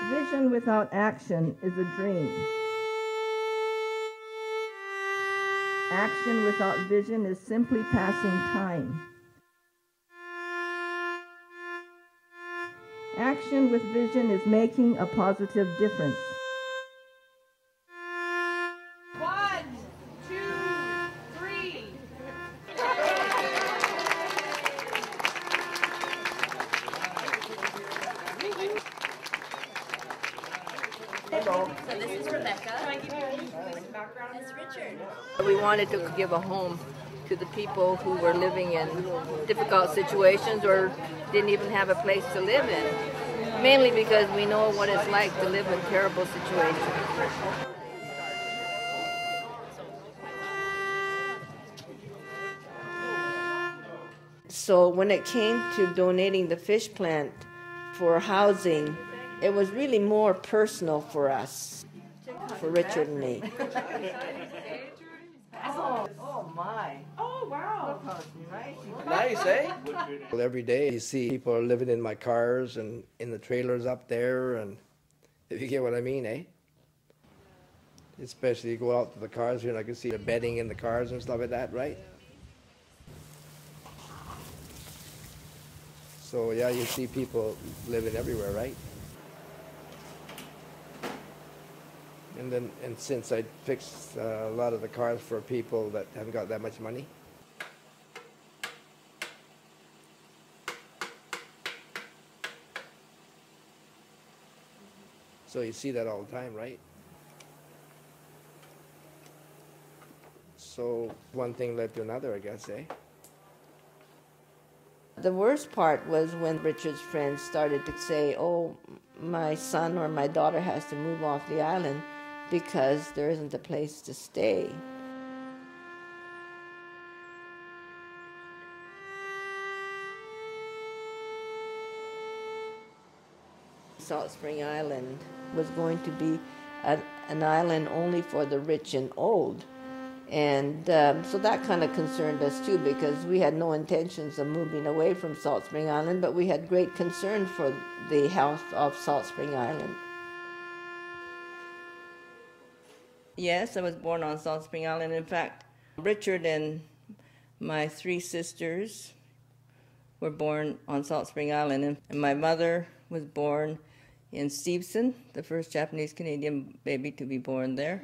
Vision without action is a dream. Action without vision is simply passing time. Action with vision is making a positive difference. 1, 2, 3. So this is Rebecca. It's Richard. We wanted to give a home to the people who were living in difficult situations or didn't even have a place to live in. Mainly because we know what it's like to live in terrible situations. So when it came to donating the fish plant for housing, it was really more personal for us, for Richard and me. Oh my. Oh, wow. Nice, eh? Well, every day you see people are living in my cars and in the trailers up there, and if you get what I mean, eh? Especially you go out to the cars here and I can see the bedding in the cars and stuff like that, right? So yeah, you see people living everywhere, right? And since I fixed a lot of the cars for people that haven't got that much money. So you see that all the time, right? So one thing led to another, I guess, eh? The worst part was when Richard's friends started to say, oh, my son or my daughter has to move off the island because there isn't a place to stay. Salt Spring Island was going to be an island only for the rich and old. And so that kind of concerned us too, because we had no intentions of moving away from Salt Spring Island, but we had great concern for the health of Salt Spring Island. Yes, I was born on Salt Spring Island. In fact, Richard and my 3 sisters were born on Salt Spring Island, and my mother was born in Stevenson, the first Japanese-Canadian baby to be born there.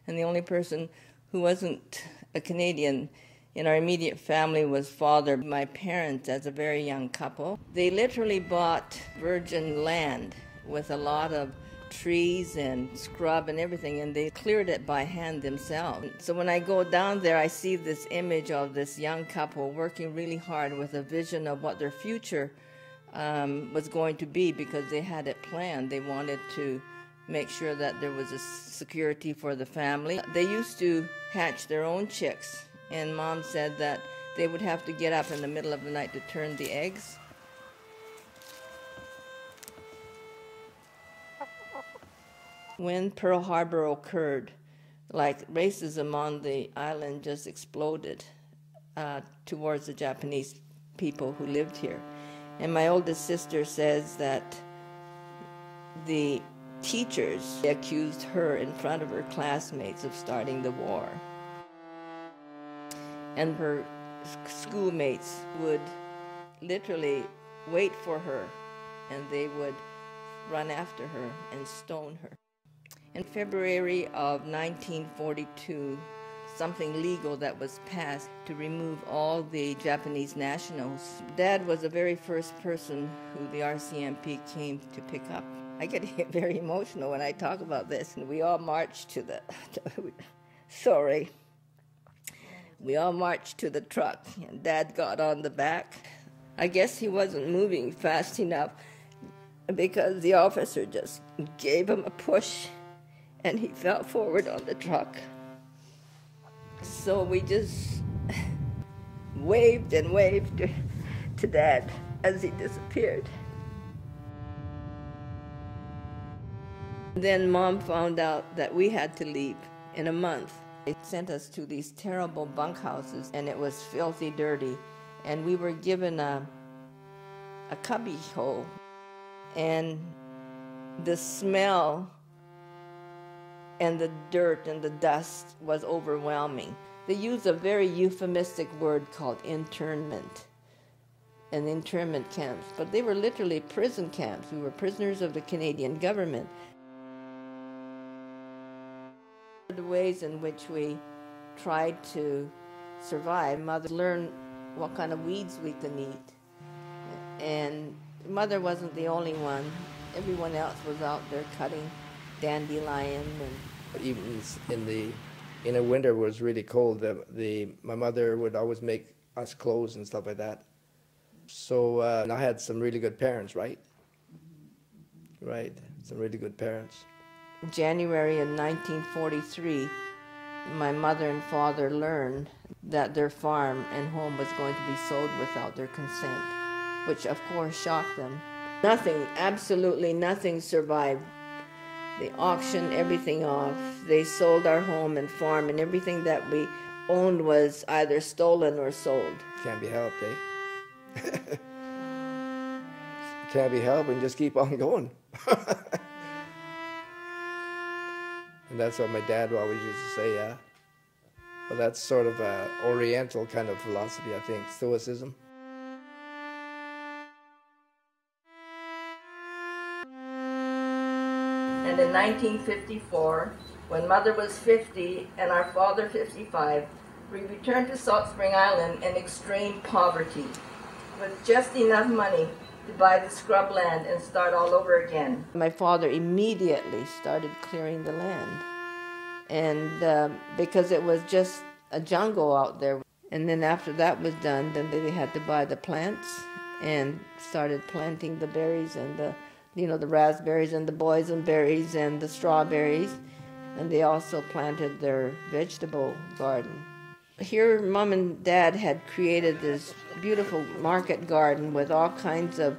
And the only person who wasn't a Canadian in our immediate family was Father. My parents, as a very young couple, they literally bought virgin land with a lot of trees and scrub and everything, and they cleared it by hand themselves. So when I go down there, I see this image of this young couple working really hard with a vision of what their future was going to be, because they had it planned. They wanted to make sure that there was a security for the family. They used to hatch their own chicks, and Mom said that they would have to get up in the middle of the night to turn the eggs. When Pearl Harbor occurred, like racism on the island just exploded towards the Japanese people who lived here. And my oldest sister says that the teachers accused her in front of her classmates of starting the war. And her schoolmates would literally wait for her, and they would run after her and stone her. In February of 1942, something legal that was passed to remove all the Japanese nationals. Dad was the very first person who the RCMP came to pick up. I get very emotional when I talk about this, and we all marched to the, we all marched to the truck, and Dad got on the back. I guess he wasn't moving fast enough because the officer just gave him a push, and he fell forward on the truck. So we just waved and waved to Dad as he disappeared. Then Mom found out that we had to leave in a month. They sent us to these terrible bunkhouses, and it was filthy dirty. And we were given a cubby hole. And the smell and the dirt and the dust was overwhelming. They used a very euphemistic word called internment and internment camps, but they were literally prison camps. We were prisoners of the Canadian government. The ways in which we tried to survive, Mother learned what kind of weeds we could eat. And Mother wasn't the only one. Everyone else was out there cutting dandelion. And even in the winter, it was really cold. My mother would always make us clothes and stuff like that. So I had some really good parents, right? Right, some really good parents. January of 1943, my mother and father learned that their farm and home was going to be sold without their consent, which of course shocked them. Nothing, absolutely nothing survived. They auctioned everything off. They sold our home and farm, and everything that we owned was either stolen or sold. Can't be helped, eh? Can't be helped, and just keep on going. And that's what my dad always used to say, yeah. Well, that's sort of an Oriental kind of philosophy, I think, Stoicism. And in 1954, when Mother was 50 and our father 55, we returned to Salt Spring Island in extreme poverty, with just enough money to buy the scrub land and start all over again. My father immediately started clearing the land, and because it was just a jungle out there. And then after that was done, then they had to buy the plants and started planting the berries and the raspberries and the boysenberries and the strawberries, and they also planted their vegetable garden. Here, Mom and Dad had created this beautiful market garden with all kinds of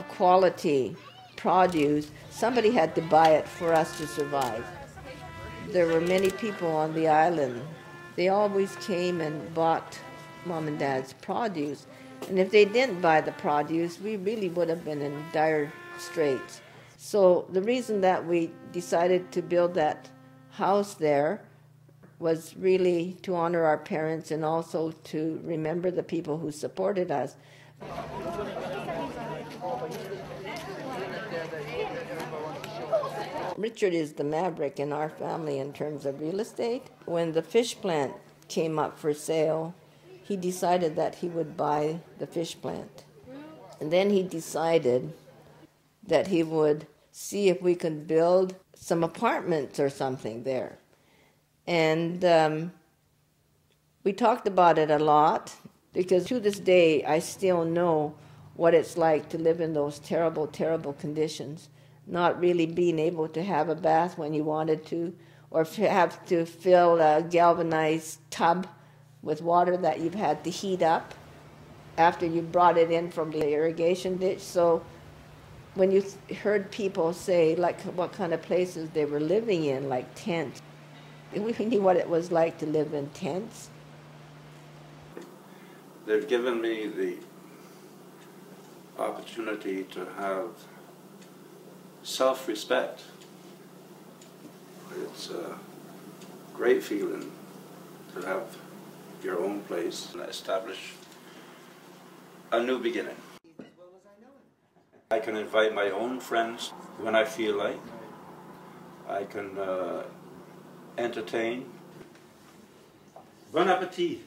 quality produce. Somebody had to buy it for us to survive. There were many people on the island. They always came and bought Mom and Dad's produce. And if they didn't buy the produce, we really would have been in dire straits. So the reason that we decided to build that house there was really to honor our parents and also to remember the people who supported us. Richard is the maverick in our family in terms of real estate. When the fish plant came up for sale, he decided that he would buy the fish plant. And then he decided that he would see if we could build some apartments or something there. And we talked about it a lot, because to this day I still know what it's like to live in those terrible, terrible conditions, not really being able to have a bath when you wanted to, or have to fill a galvanized tub with water that you've had to heat up after you brought it in from the irrigation ditch. So when you heard people say like what kind of places they were living in, like tents, we knew what it was like to live in tents. They've given me the opportunity to have self-respect. It's a great feeling to have your own place and establish a new beginning. I can invite my own friends when I feel like. I can entertain. Bon appetit.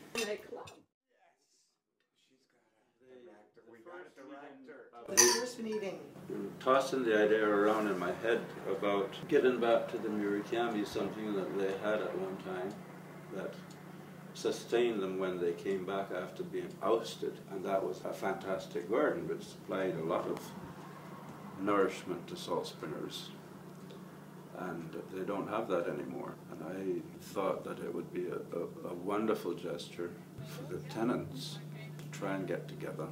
Tossing the idea around in my head about getting back to the Murakami, something that they had at one time that sustained them when they came back after being ousted, and that was a fantastic garden which supplied a lot of nourishment to salt springers, and they don't have that anymore. And I thought that it would be a wonderful gesture for the tenants to try and get together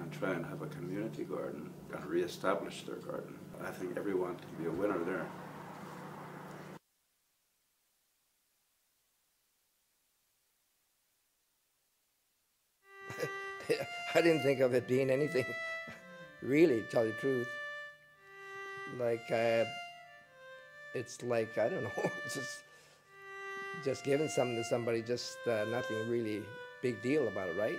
and try and have a community garden and re-establish their garden. I think everyone can be a winner there. I didn't think of it being anything, really, to tell you the truth. Like, it's like, I don't know, just giving something to somebody, just nothing really big deal about it, right?